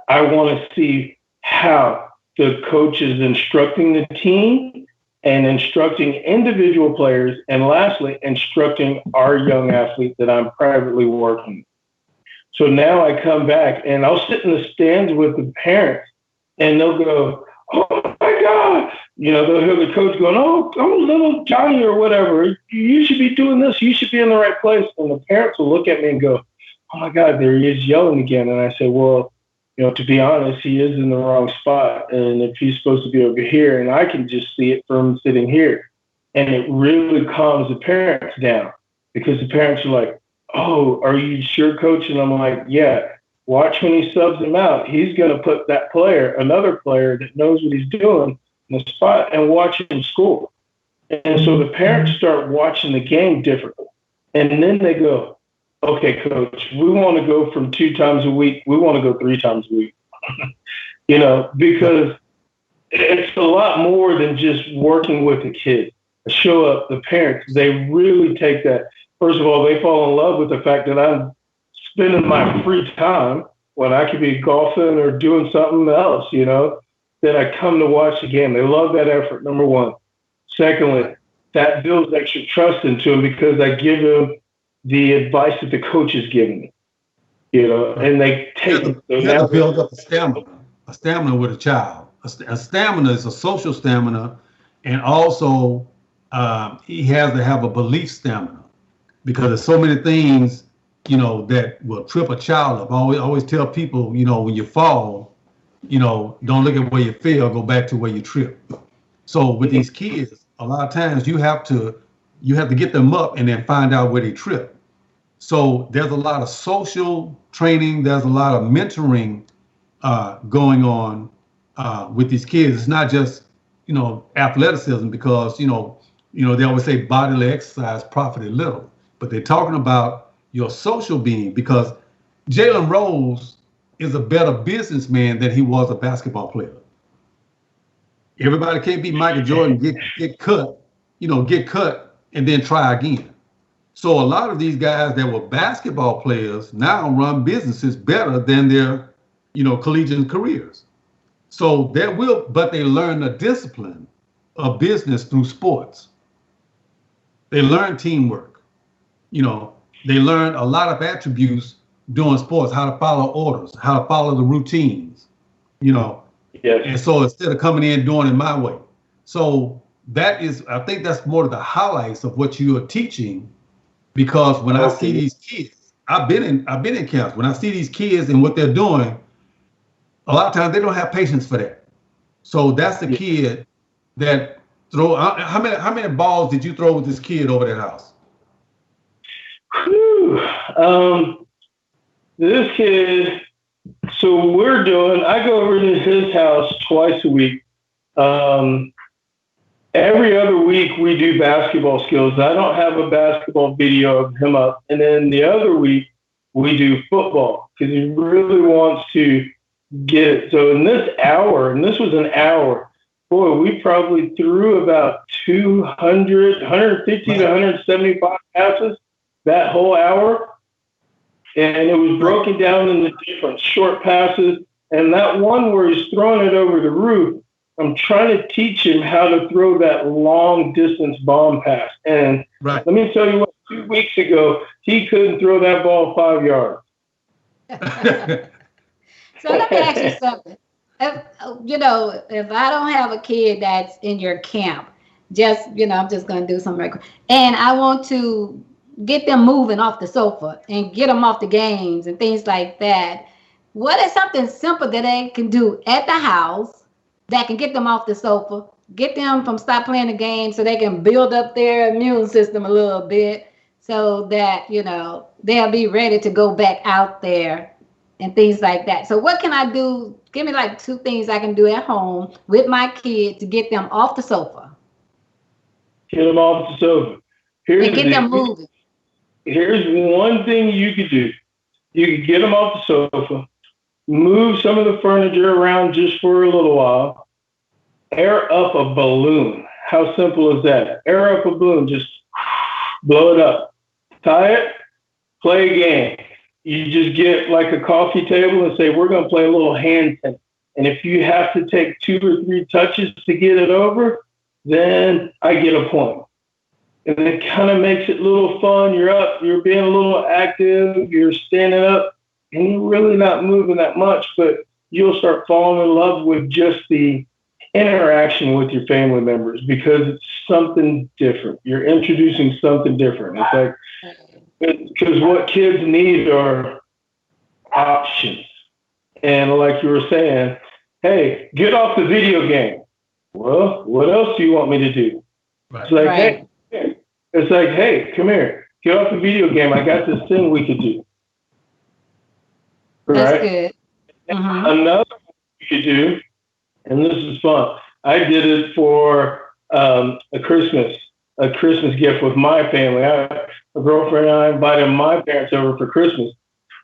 I want to see how the coach is instructing the team and instructing individual players, and lastly, instructing our young athlete that I'm privately working with. So now I come back, and I'll sit in the stands with the parents, and they'll go, oh my God. They'll hear the coach going, oh, little Johnny or whatever, you should be doing this. You should be in the right place. And the parents will look at me and go, oh my God, there he is yelling again. And I say, well, to be honest, he is in the wrong spot. And if he's supposed to be over here, and I can just see it from sitting here. And it really calms the parents down, because the parents are like, oh, are you sure, coach? And I'm like, yeah, watch when he subs him out. He's going to put that player, another player that knows what he's doing, in the spot, and watch him score. And so the parents start watching the game differently. And then they go, okay, coach, we want to go from 2 times a week. We want to go 3 times a week, because it's a lot more than just working with the kid. show up, the parents, they really take that. First of all, they fall in love with the fact that I'm spending my free time when I could be golfing or doing something else, that I come to watch the game. They love that effort, number one. Secondly, that builds extra trust into them because I give them the advice that the coach is giving me, and they take it. You have to build up a stamina with a child. A stamina is a social stamina, and also he has to have a belief stamina because there's so many things, that will trip a child up. I always tell people, when you fall, don't look at where you fell, go back to where you trip. So with these kids, a lot of times you have to get them up and then find out where they trip. So there's a lot of social training. There's a lot of mentoring going on with these kids. It's not just, athleticism because, they always say bodily exercise profited little, but they're talking about your social being because Jalen Rose is a better businessman than he was a basketball player. Everybody can't be Michael Jordan, get cut, and then try again. So a lot of these guys that were basketball players now run businesses better than their, collegiate careers. So but they learn the discipline of business through sports. They learn teamwork. They learn a lot of attributes doing sports, how to follow orders, how to follow the routines, Yes. And so instead of coming in doing it my way. So I think that's more of the highlights of what you are teaching. Because when I see these kids, I've been in camps. When I see these kids and what they're doing, a lot of times they don't have patience for that. So that's the kid that throw. How many balls did you throw with this kid over that house? This kid. So I go over to his house twice a week. Every other week we do basketball skills. I don't have a basketball video of him up. And then the other week we do football because he really wants to get it. So in this hour, and this was an hour, boy, we probably threw about 150 to 175 passes that whole hour. And it was broken down into different short passes. And that one where he's throwing it over the roof, I'm trying to teach him how to throw that long distance bomb pass. And let me tell you what, 2 weeks ago, he couldn't throw that ball 5 yards. So let me ask you something. If I don't have a kid that's in your camp, I'm just going to do some record. And I want to get them moving off the sofa and get them off the games and things like that. What is something simple that they can do at the house that can get them off the sofa, get them from stop playing the game so they can build up their immune system a little bit so that, they'll be ready to go back out there and things like that. So what can I do? Give me like 2 things I can do at home with my kid to get them off the sofa. Get them off the sofa. And get them moving. Here's one thing you could do. You could get them off the sofa, move some of the furniture around just for a little while, air up a balloon. How simple is that? Air up a balloon, just blow it up. Tie it, play a game. You just get like a coffee table and say, we're going to play a little hand tennis. And if you have to take 2 or 3 touches to get it over, then I get a point. And it kind of makes it a little fun. You're up, you're being a little active, you're standing up, and you're really not moving that much, but you'll start falling in love with just the interaction with your family members because it's something different. You're introducing something different. It's like, because what kids need are options. And like you were saying, hey, get off the video game. Well, what else do you want me to do? Right. It's like, hey, come here. Get off the video game. I got this thing we could do. That's right? good. Another thing you could do, and this is fun. I did it for a Christmas gift with my family. A girlfriend and I invited my parents over for Christmas.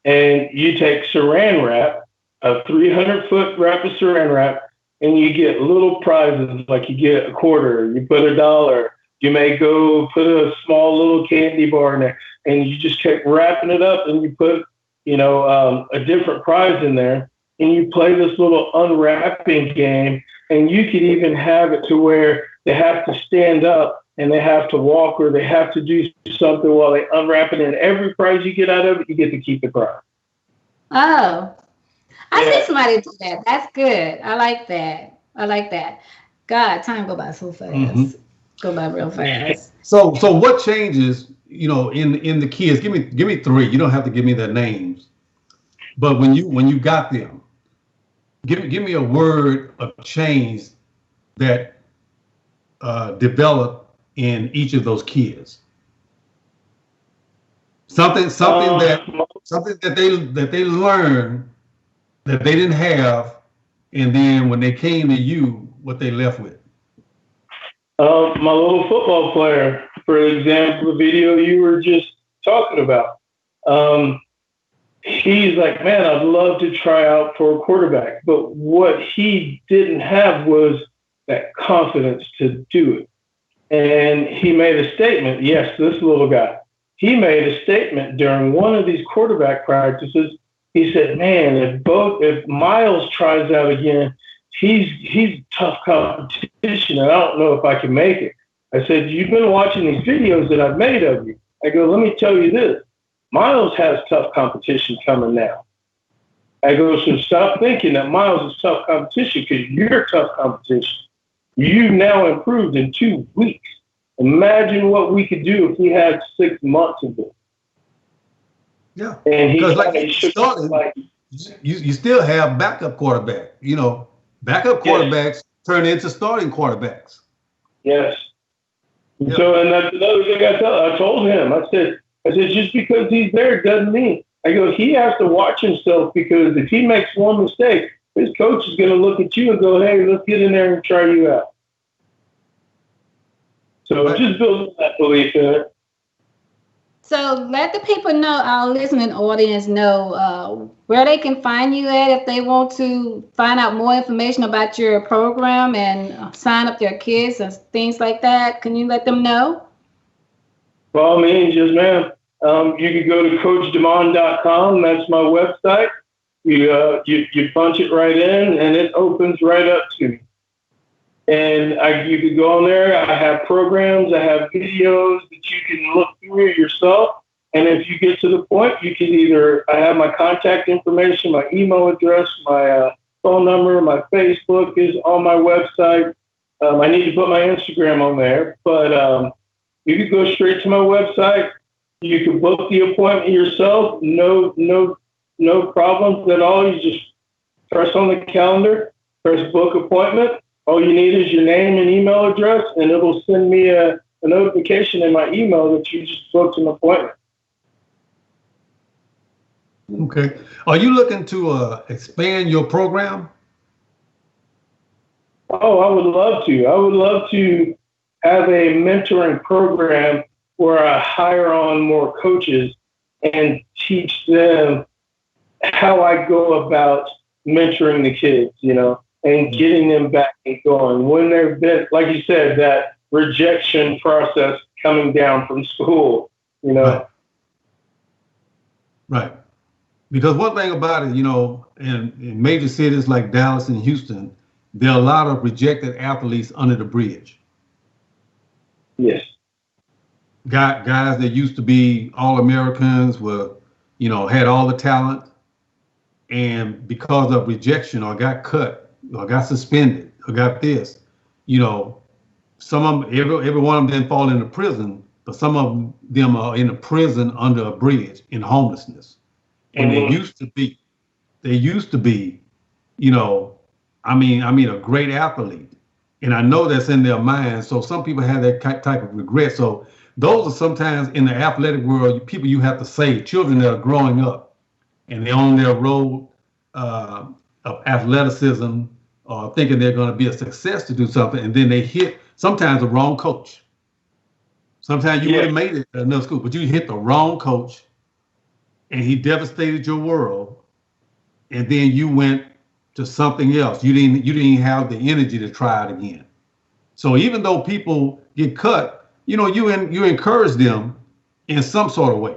And you take saran wrap, a 300-foot wrap of saran wrap, and you get little prizes, like you get a quarter, you put $1, You may go put a small little candy bar next, and you just keep wrapping it up, and you put, a different prize in there, and you play this little unwrapping game, and you could even have it to where they have to stand up and they have to walk or they have to do something while they unwrap it, and every prize you get out of it, you get to keep the prize. Oh, I Yeah. see somebody do that. That's good. I like that. I like that. God, time go by so fast. Mhm. Go by real fast. So what changes, in the kids? Give me three. You don't have to give me their names, but when you got them, give me a word of change that developed in each of those kids. Something that they learned that they didn't have, and then when they came to you, what they left with. My little football player, for example, the video you were just talking about. He's like, man, I'd love to try out for a quarterback. But what he didn't have was that confidence to do it. And he made a statement. Yes, this little guy. He made a statement during one of these quarterback practices. He said, man, if Miles tries out again, he's tough competition, and I don't know if I can make it. I said, you've been watching these videos that I've made of you. I go, let me tell you this. Miles has tough competition coming now. I go, so stop thinking that Miles is tough competition, because you're tough competition. You now improved in 2 weeks. Imagine what we could do if we had 6 months of it. Yeah, And because you still have backup quarterback. Backup quarterbacks turn into starting quarterbacks. Yes. Yeah. So, and that's another thing I told him. I said, just because he's there doesn't mean. I go, he has to watch himself, because if he makes one mistake, his coach is going to look at you and go, hey, let's get in there and try you out. So just building that belief in it. So let the people know, our listening audience know where they can find you at if they want to find out more information about your program and sign up their kids and things like that. Can you let them know? By all means, yes, ma'am. You can go to CoachDemond.com. That's my website. You punch it right in, and it opens right up to me. And you can go on there. I have programs. I have videos that you can look through yourself. And if you get to the point, you can I have my contact information, my email address, my phone number, my Facebook is on my website. I need to put my Instagram on there, but you can go straight to my website. You can book the appointment yourself. No problems at all. You just press on the calendar, press book appointment. All you need is your name and email address, and it'll send me a notification in my email that you just booked an appointment. Okay. Are you looking to expand your program? Oh, I would love to. I would love to have a mentoring program where I hire on more coaches and teach them how I go about mentoring the kids, and getting them back and going. When they've been, like you said, that rejection process coming down from school, Right. Because one thing about it, in major cities like Dallas and Houston, there are a lot of rejected athletes under the bridge. Yes. Guys that used to be All-Americans had all the talent, and because of rejection or got cut or got suspended or got this, some of them, every one of them didn't fall into prison, but some of them are in a prison under a bridge in homelessness. And they used to be, a great athlete. And I know that's in their minds. So some people have that type of regret. So those are sometimes in the athletic world, people you have to save, children that are growing up and they're on their road of athleticism or thinking they're going to be a success to do something. And then they hit sometimes the wrong coach. Sometimes you would have made it at another school, but you hit the wrong coach and he devastated your world. And then you went to something else. You didn't have the energy to try it again. So even though people get cut, you encourage them in some sort of way.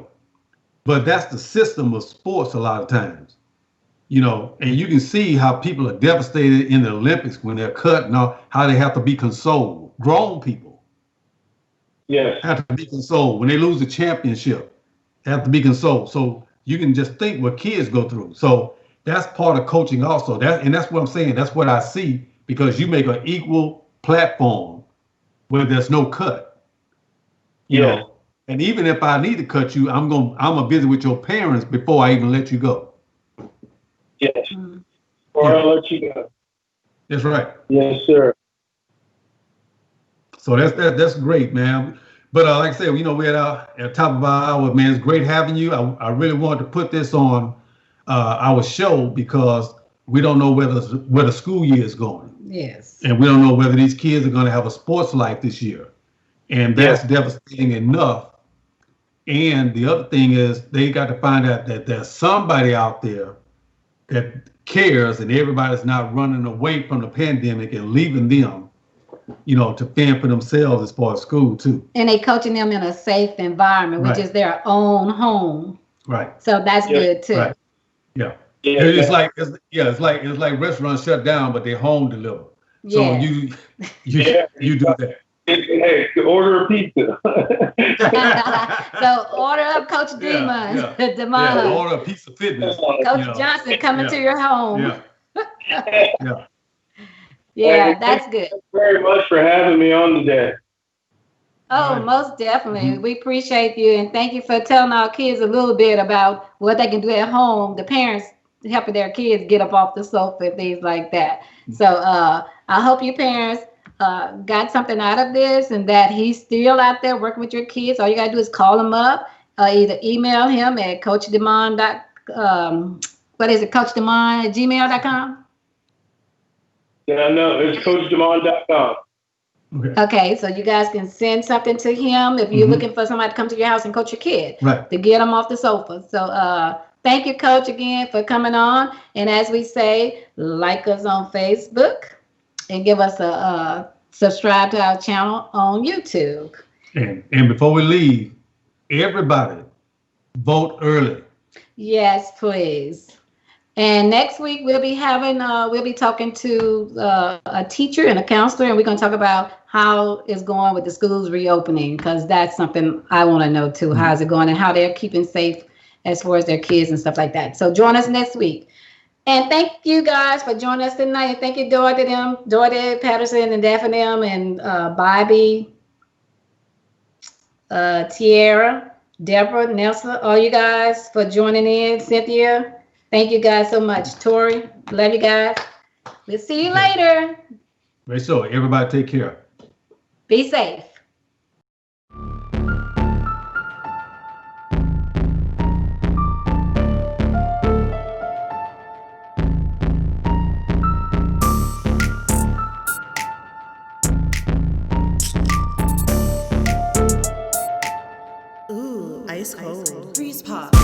But that's the system of sports a lot of times. And you can see how people are devastated in the Olympics when they're cut and how they have to be consoled. Grown people have to be consoled. When they lose the championship, they have to be consoled. So you can just think what kids go through. So that's part of coaching also. That's what I'm saying. That's what I see, because you make an equal platform where there's no cut. You know. And even if I need to cut you, I'm gonna visit with your parents before I even let you go. Yes. Or I'll let you go. That's right. Yes, sir. So that's great, man. But like I said, we're at the top of our hour, man. It's great having you. I really wanted to put this on our show because we don't know where the school year is going. Yes. And we don't know whether these kids are going to have a sports life this year. And that's devastating enough. And the other thing is they got to find out that there's somebody out there that cares, and everybody's not running away from the pandemic and leaving them, to fend for themselves as far as school too. And they coaching them in a safe environment, which is their own home. Right. So that's good too. Right. Yeah. It's like restaurants shut down, but they home deliver. So you do that. Hey, order a pizza. So order up Coach Demon. Yeah, order a piece of fitness. Coach Johnson coming to your home. Yeah. Yeah, that's good. Thank you very much for having me on today. Oh, most definitely. We appreciate you, and thank you for telling our kids a little bit about what they can do at home. The parents helping their kids get up off the sofa and things like that. So I hope your parents got something out of this, and that he's still out there working with your kids. All you gotta do is call him up, either email him at coachdemond. coachdemond@gmail.com. Yeah, no, it's coachdemond.com. Okay, so you guys can send something to him if you're looking for somebody to come to your house and coach your kid, to get them off the sofa. So thank you, Coach, again for coming on. And as we say, like us on Facebook and give us a subscribe to our channel on YouTube. And before we leave, everybody vote early. Yes, please. And next week we'll be talking to a teacher and a counselor, and we're going to talk about how it's going with the schools reopening, because that's something I want to know too. How's it going and how they're keeping safe as far as their kids and stuff like that. So join us next week. And thank you guys for joining us tonight. Thank you, Dorothy Patterson and Daphne and Bobby, Tierra, Deborah, Nelson, all you guys for joining in. Cynthia, thank you guys so much. Tori, love you guys. We'll see you later. Right, so everybody take care. Be safe. Ooh, ice cold. Freeze pop.